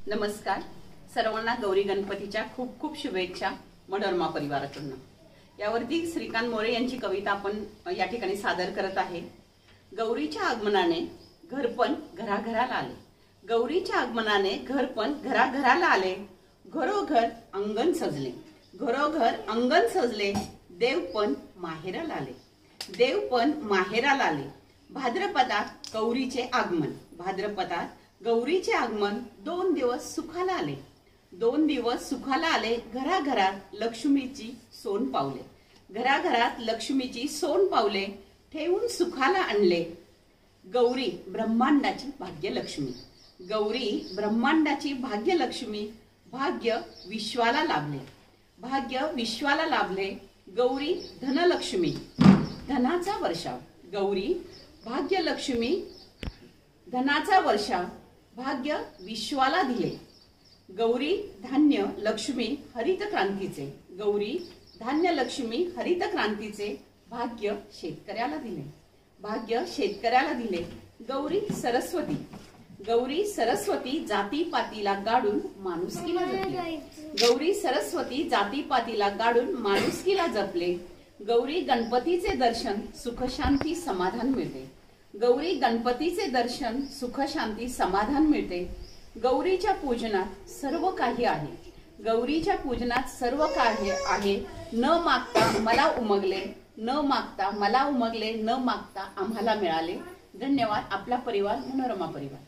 नमस्कार सर्वांना गौरी गणपतीच्या खूप खूप शुभेच्छा मनोरमा परिवाराकडून। यावरती श्रीकांत मोरे यांची कविता आपण या ठिकाणी सादर करत आहे। गौरीच्या आगमनाने घरपण घराघराला आले, गौरीच्या आगमनाने घरपण घराघराला आले, घरोघर अंगण सजले, घरोघर अंगण सजले, देवपण माहेराला आले, देवपण माहेराला आले। भाद्रपदात गौरीचे आगमन, भाद्रपदात गौरीचे आगमन 2 दिवस सुखाला आले, 2 दिवस सुखाला आले, घराघरात लक्ष्मीची सोन पावले, घराघरात लक्ष्मीची सोन पावले, ठेवून सुखाला आणले। गौरी ब्रह्मांडाची भाग्यलक्ष्मी, गौरी ब्रह्मांडाची भाग्यलक्ष्मी, भाग्य विश्वाला लाभले, भाग्य विश्वाला लाभले। गौरी धनलक्ष्मी, धनाचा वर्षाव, गौरी भाग्यलक्ष्मी धनाचा वर्षाव, भाग्य विश्वाला दिले। गौरी धान्य लक्ष्मी हरित क्रांतीचे, गौरी धान्य लक्ष्मी हरित क्रांतीचे, भाग्य शेतकऱ्याला दिले, भाग्य शेतकऱ्याला दिले। गौरी सरस्वती, गौरी सरस्वती जातीपातीला गाडून माणुसकीला जपले, गौरी सरस्वती जातीपातीला गाडून माणुसकीला जपले। गौरी गणपतीचे दर्शन सुख शांती समाधान मिळते, गौरी गणपतीचे दर्शन सुख शांती समाधान मिळते। गौरीच्या पूजनात सर्व काही आहे, गौरीच्या पूजनात सर्व काही आहे, न मागता मला उमगले, न मागता मला उमगले, न मागता आम्हाला मिळाले। धन्यवाद। आपला परिवार मनोरमा परिवार।